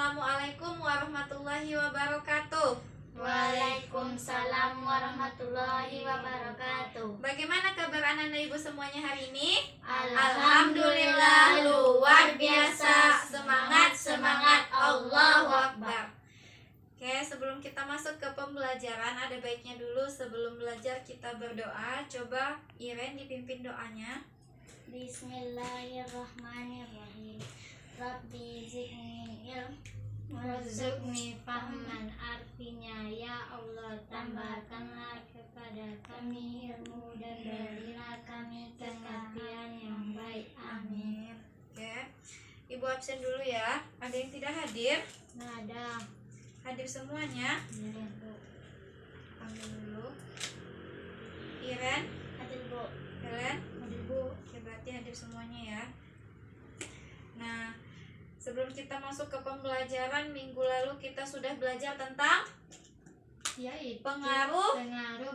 Assalamualaikum warahmatullahi wabarakatuh. Waalaikumsalam warahmatullahi wabarakatuh. Bagaimana kabar anak-anak ibu semuanya hari ini? Alhamdulillah luar biasa. Semangat, semangat, Allahu Akbar. Oke, sebelum kita masuk ke pembelajaran, ada baiknya dulu sebelum belajar kita berdoa. Coba Iren dipimpin doanya. Bismillahirrahmanirrahim. Rabbi zidni ilm warzuqni fahman. Artinya, ya Allah, tambahkanlah kepada kami ilmu dan berilah kami pengertian yang baik. Amin. Oke, ibu absen dulu ya. Ada yang tidak hadir? Nggak ada. Hadir semuanya. Ambil dulu. Iren, Hadir, Bu. Helen, Hadir, Bu. oke, berarti hadir semuanya ya. Nah, sebelum kita masuk ke pembelajaran, minggu lalu kita sudah belajar tentang Yaitu pengaruh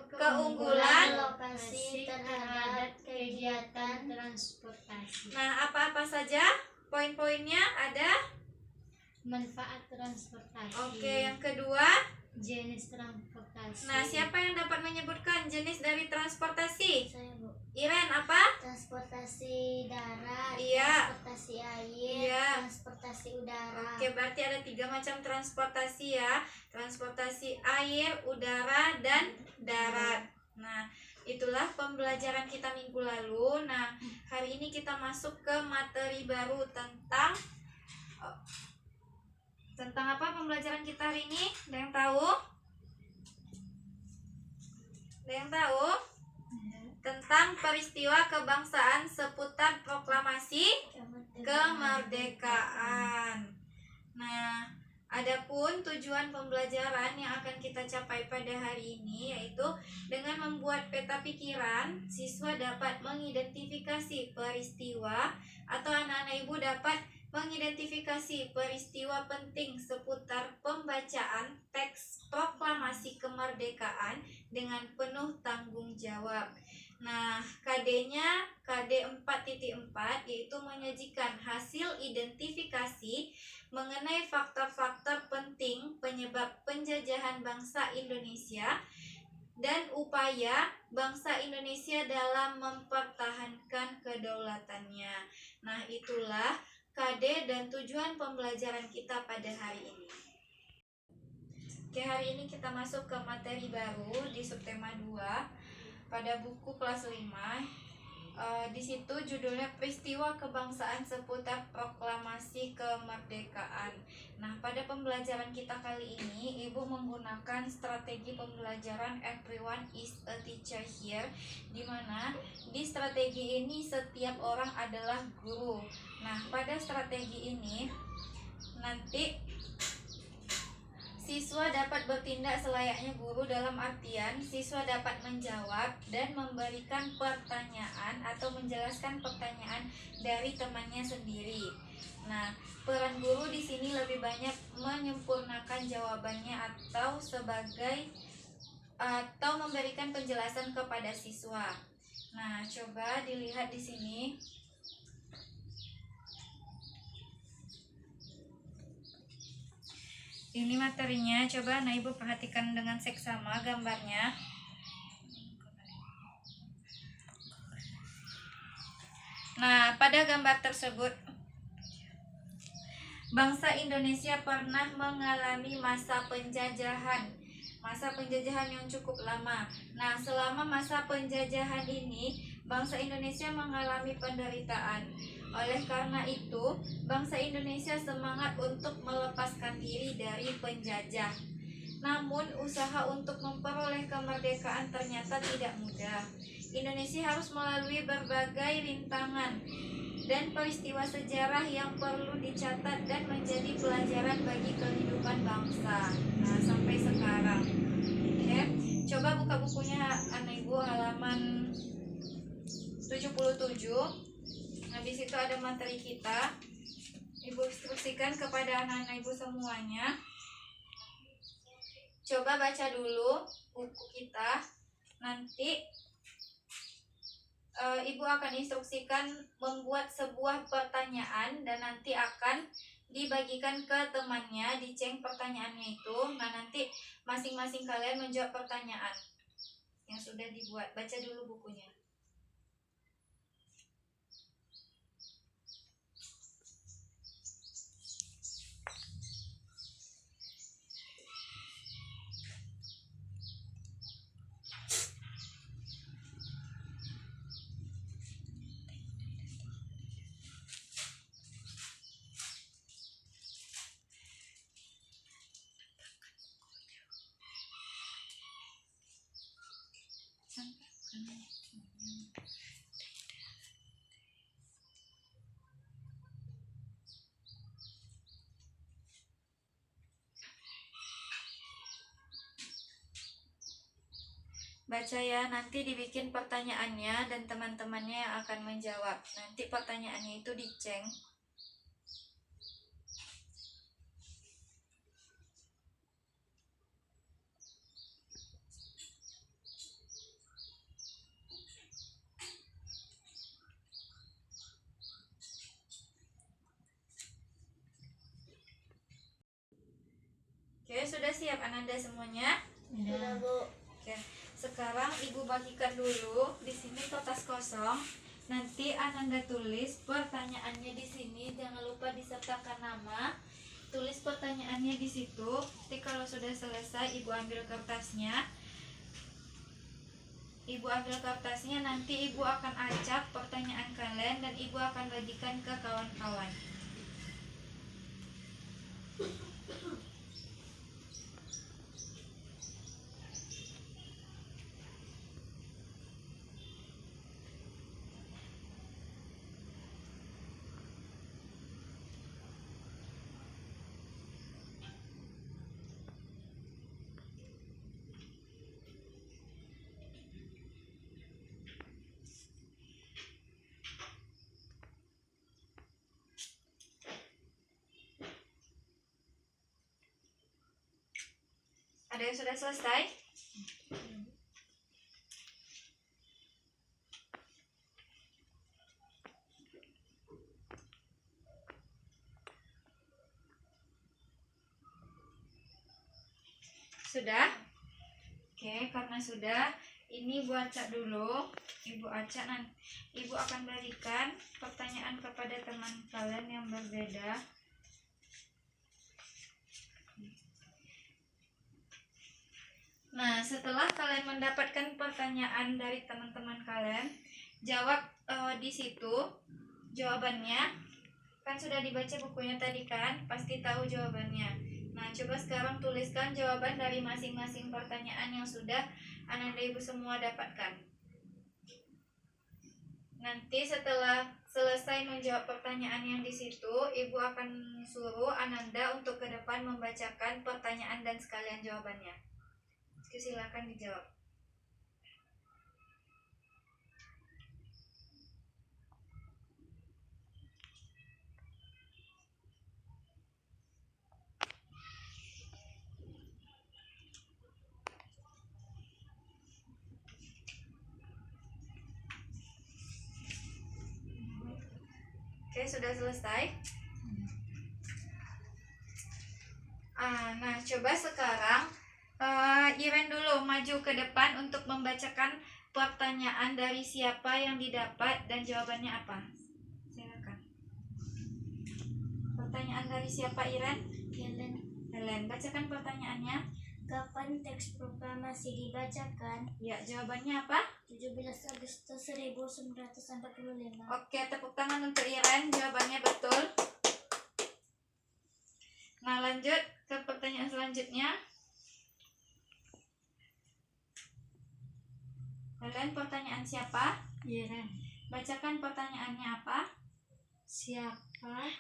keunggulan lokasi terhadap kegiatan transportasi. Nah, apa-apa saja poin-poinnya ada? Manfaat transportasi. Oke, yang kedua. Jenis transportasi. Nah, siapa yang dapat menyebutkan jenis dari transportasi? Saya, Bu. Iren, apa? Transportasi darat, Iya. transportasi air, Iya. transportasi udara. Oke, berarti ada 3 macam transportasi ya. Transportasi air, udara, dan darat. Nah, itulah pembelajaran kita minggu lalu. Nah, hari ini kita masuk ke materi baru tentang apa pembelajaran kita hari ini? Ada yang tahu? Ada yang tahu? Tentang peristiwa kebangsaan seputar proklamasi kemerdekaan. Nah, adapun tujuan pembelajaran yang akan kita capai pada hari ini yaitu dengan membuat peta pikiran, siswa dapat mengidentifikasi peristiwa atau anak-anak ibu dapat mengidentifikasi peristiwa penting seputar pembacaan teks proklamasi kemerdekaan dengan penuh tanggung jawab. Nah, KD-nya KD 4.4 yaitu menyajikan hasil identifikasi mengenai faktor-faktor penting penyebab penjajahan bangsa Indonesia dan upaya bangsa Indonesia dalam mempertahankan kedaulatannya. Nah, itulah KD dan tujuan pembelajaran kita pada hari ini. Oke, hari ini kita masuk ke materi baru di subtema 2 pada buku kelas 5. Di situ judulnya peristiwa kebangsaan seputar proklamasi kemerdekaan. Nah, pada pembelajaran kita kali ini, Ibu menggunakan strategi pembelajaran Everyone is a Teacher here, di mana di strategi ini setiap orang adalah guru. Nah, pada strategi ini nanti siswa dapat bertindak selayaknya guru dalam artian siswa dapat menjawab dan memberikan pertanyaan atau menjelaskan pertanyaan dari temannya sendiri. Nah, peran guru di sini lebih banyak menyempurnakan jawabannya atau memberikan penjelasan kepada siswa. Nah, coba dilihat di sini. Ini materinya, coba anak ibu perhatikan dengan seksama gambarnya. Nah, pada gambar tersebut bangsa Indonesia pernah mengalami masa penjajahan yang cukup lama. Nah, selama masa penjajahan ini bangsa Indonesia mengalami penderitaan. Oleh karena itu, bangsa Indonesia semangat untuk melepaskan diri dari penjajah. Namun, usaha untuk memperoleh kemerdekaan ternyata tidak mudah. Indonesia harus melalui berbagai rintangan dan peristiwa sejarah yang perlu dicatat dan menjadi pelajaran bagi kehidupan bangsa. Nah, sampai sekarang. Oke, coba buka bukunya anak ibu halaman 77. Nah, di situ ada materi kita. Ibu instruksikan kepada anak-anak ibu semuanya. Coba baca dulu buku kita. Nanti ibu akan instruksikan membuat sebuah pertanyaan dan nanti akan dibagikan ke temannya, diceng pertanyaannya itu. Nah, nanti masing-masing kalian menjawab pertanyaan yang sudah dibuat. Baca dulu bukunya. Baca ya, nanti dibikin pertanyaannya dan teman-temannya yang akan menjawab. Nanti pertanyaannya itu diceng. Oke, sudah siap Ananda semuanya? Sudah, Bu. Oke, sekarang Ibu bagikan dulu di sini kertas kosong. Nanti Ananda tulis pertanyaannya di sini. Jangan lupa disertakan nama. Tulis pertanyaannya di situ. Nanti kalau sudah selesai, Ibu ambil kertasnya. Nanti Ibu akan acak pertanyaan kalian dan Ibu akan bagikan ke kawan-kawan. Ada yang sudah selesai? Sudah? Oke, karena sudah, ini Ibu acak dulu. Ibu acak, nanti Ibu akan berikan pertanyaan kepada teman kalian yang berbeda. Nah, setelah kalian mendapatkan pertanyaan dari teman-teman kalian, jawab di situ jawabannya. Kan sudah dibaca bukunya tadi kan, pasti tahu jawabannya. Nah, coba sekarang tuliskan jawaban dari masing-masing pertanyaan yang sudah Ananda Ibu semua dapatkan. Nanti setelah selesai menjawab pertanyaan yang di situ, Ibu akan suruh Ananda untuk ke depan membacakan pertanyaan dan sekalian jawabannya. Silakan dijawab. Oke, sudah selesai. Nah, coba sekarang Iren dulu maju ke depan untuk membacakan pertanyaan dari siapa yang didapat dan jawabannya apa. Silakan. Pertanyaan dari siapa, Iren? Helen, bacakan pertanyaannya. Kapan teks proklamasi dibacakan? Ya, jawabannya apa? 17 Agustus 1945. Oke, tepuk tangan untuk Iren, jawabannya betul. Nah, lanjut ke pertanyaan selanjutnya. Helen, pertanyaan siapa? Iren. Bacakan pertanyaannya apa? Siapa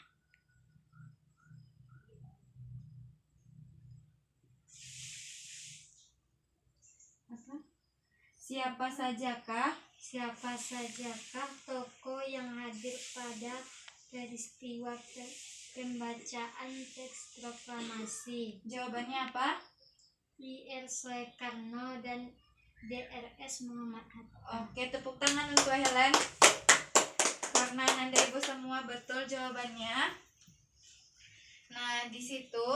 Siapa sajakah tokoh yang hadir pada peristiwa pembacaan teks proklamasi? Jawabannya apa? I.R. Soekarno dan D.R.S. Muhammad Hatta. Oke, tepuk tangan untuk Helen. Karena Ananda Ibu semua betul jawabannya. Nah, di situ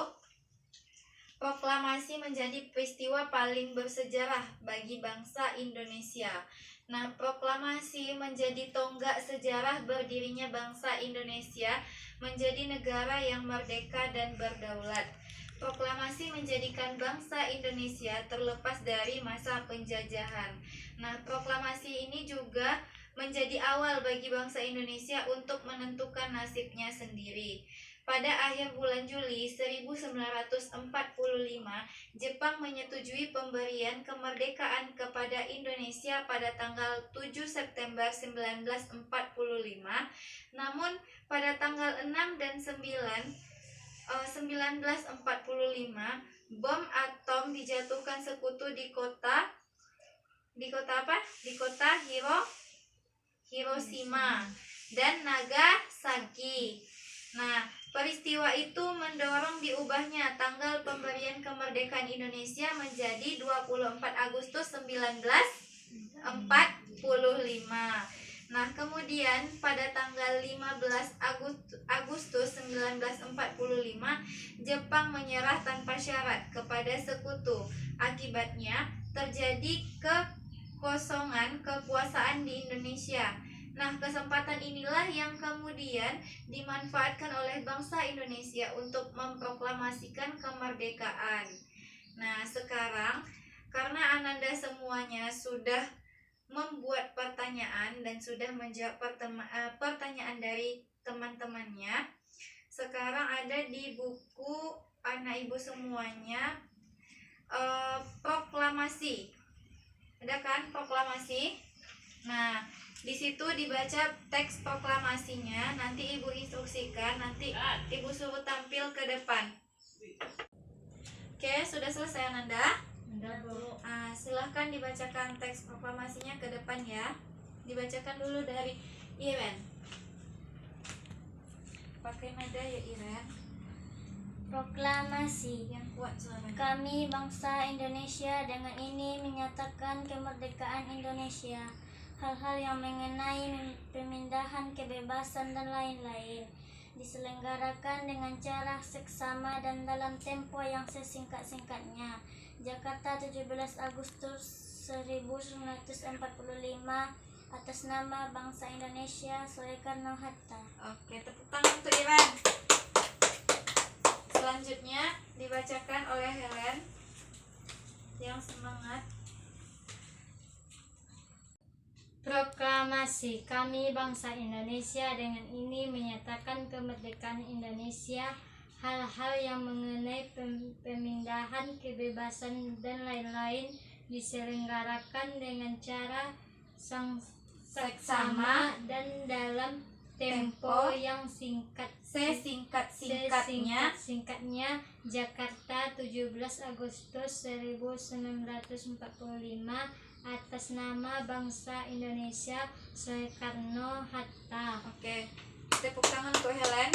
proklamasi menjadi peristiwa paling bersejarah bagi bangsa Indonesia. Nah, proklamasi menjadi tonggak sejarah berdirinya bangsa Indonesia menjadi negara yang merdeka dan berdaulat. Proklamasi menjadikan bangsa Indonesia terlepas dari masa penjajahan. Nah, proklamasi ini juga menjadi awal bagi bangsa Indonesia untuk menentukan nasibnya sendiri. Pada akhir bulan Juli 1945, Jepang menyetujui pemberian kemerdekaan kepada Indonesia pada tanggal 7 September 1945. Namun pada tanggal 6 dan 1945, bom atom dijatuhkan sekutu di kota Hiroshima dan Nagasaki. Nah, peristiwa itu mendorong diubahnya tanggal pemberian kemerdekaan Indonesia menjadi 24 Agustus 1945. Nah, kemudian pada tanggal 15 Agustus 1945, Jepang menyerah tanpa syarat kepada sekutu. Akibatnya terjadi kekosongan kekuasaan di Indonesia. Nah, kesempatan inilah yang kemudian dimanfaatkan oleh bangsa Indonesia untuk memproklamasikan kemerdekaan. Nah, sekarang karena Ananda semuanya sudah membuat pertanyaan dan sudah menjawab pertanyaan dari teman-temannya, sekarang ada di buku anak ibu semuanya proklamasi. Ada kan proklamasi? Nah, di situ dibaca teks proklamasinya, nanti ibu instruksikan, nanti ibu suruh tampil ke depan. Oke, sudah selesai Ananda? Silahkan dibacakan teks proklamasinya ke depan ya. Dibacakan dulu dari Iren. Pakai nada ya Iren. Proklamasi. Yang kuat suaranya. Kami bangsa Indonesia dengan ini menyatakan kemerdekaan Indonesia. Hal-hal yang mengenai pemindahan kebebasan dan lain-lain diselenggarakan dengan cara seksama dan dalam tempo yang sesingkat-singkatnya. Jakarta, 17 Agustus 1945, atas nama bangsa Indonesia, Soekarno-Hatta. Oke, tepuk tangan untuk Iren. Selanjutnya dibacakan oleh Helen. Yang semangat. Proklamasi. Kami bangsa Indonesia dengan ini menyatakan kemerdekaan Indonesia. Hal-hal yang mengenai pemindahan kebebasan dan lain-lain diselenggarakan dengan cara seksama dan dalam tempo yang Sesingkat-singkatnya. Jakarta, 17 Agustus 1945, atas nama bangsa Indonesia, Soekarno-Hatta. Oke, tepuk tangan untuk Helen.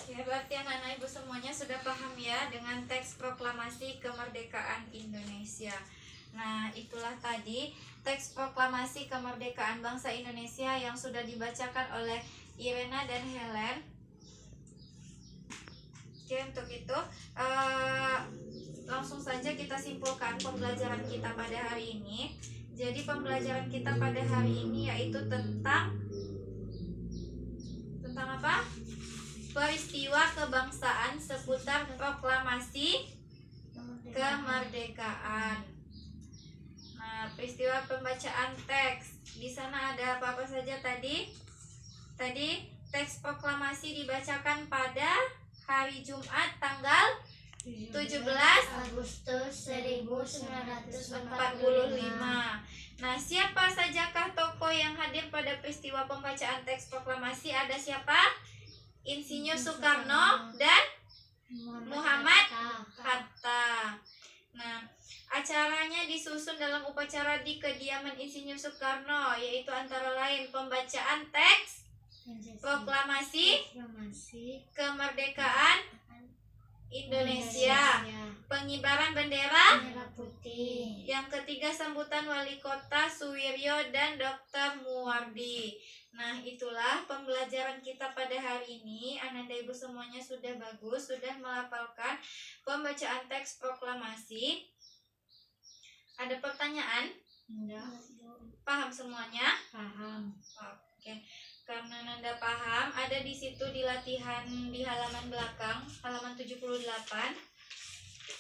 Oke, berarti anak-anak ibu semuanya sudah paham ya dengan teks proklamasi kemerdekaan Indonesia. Nah, itulah tadi teks proklamasi kemerdekaan bangsa Indonesia yang sudah dibacakan oleh Irena dan Helen. Oke, untuk itu langsung saja kita simpulkan pembelajaran kita pada hari ini. Jadi pembelajaran kita pada hari ini yaitu tentang apa? Peristiwa kebangsaan seputar proklamasi kemerdekaan. Nah, peristiwa pembacaan teks. Di sana ada apa-apa saja tadi? Tadi teks proklamasi dibacakan pada hari Jumat tanggal 17 Agustus 1945. Nah, siapa sajakah tokoh yang hadir pada peristiwa pembacaan teks proklamasi? Ada siapa? Insinyur Soekarno dan Muhammad Hatta. Nah, acaranya disusun dalam upacara di kediaman Insinyur Soekarno, yaitu antara lain pembacaan teks proklamasi kemerdekaan Indonesia. pengibaran bendera. Merah putih. Yang ketiga, sambutan Wali Kota Suwiryo dan Dr. Muwardi. Nah, itulah pembelajaran kita pada hari ini. Ananda Ibu semuanya sudah bagus, sudah melafalkan pembacaan teks proklamasi. Ada pertanyaan? Enggak. Paham semuanya? Paham. Oke. Karena Nanda paham, ada di situ di latihan di halaman belakang, halaman 78.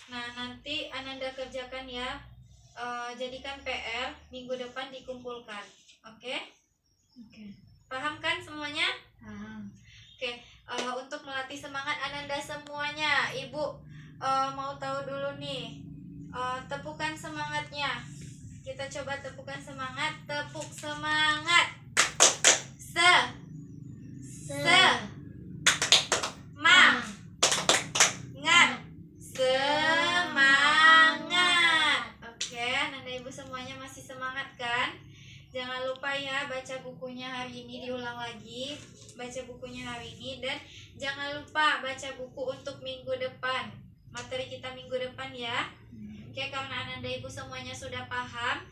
Nah, nanti Ananda kerjakan ya. Jadikan PR, minggu depan dikumpulkan. Oke? Oke. Paham kan semuanya? Paham. Oke, untuk melatih semangat Ananda semuanya, Ibu mau tahu dulu nih, tepukan semangatnya. Kita coba tepukan semangat, tepuk semangat. Semangat. Oke, Ananda Ibu semuanya masih semangat kan? Jangan lupa ya baca bukunya hari ini, diulang lagi baca bukunya hari ini, dan jangan lupa baca buku untuk minggu depan, materi kita minggu depan ya. Oke, karena Ananda Ibu semuanya sudah paham,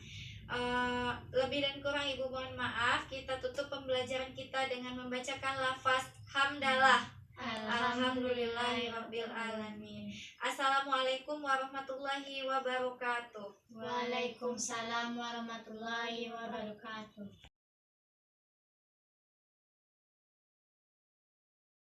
lebih dan kurang Ibu mohon maaf. Kita tutup pembelajaran kita dengan membacakan lafaz hamdalah. Alhamdulillahirabbil alamin. Assalamualaikum warahmatullahi wabarakatuh. Waalaikumsalam warahmatullahi wabarakatuh.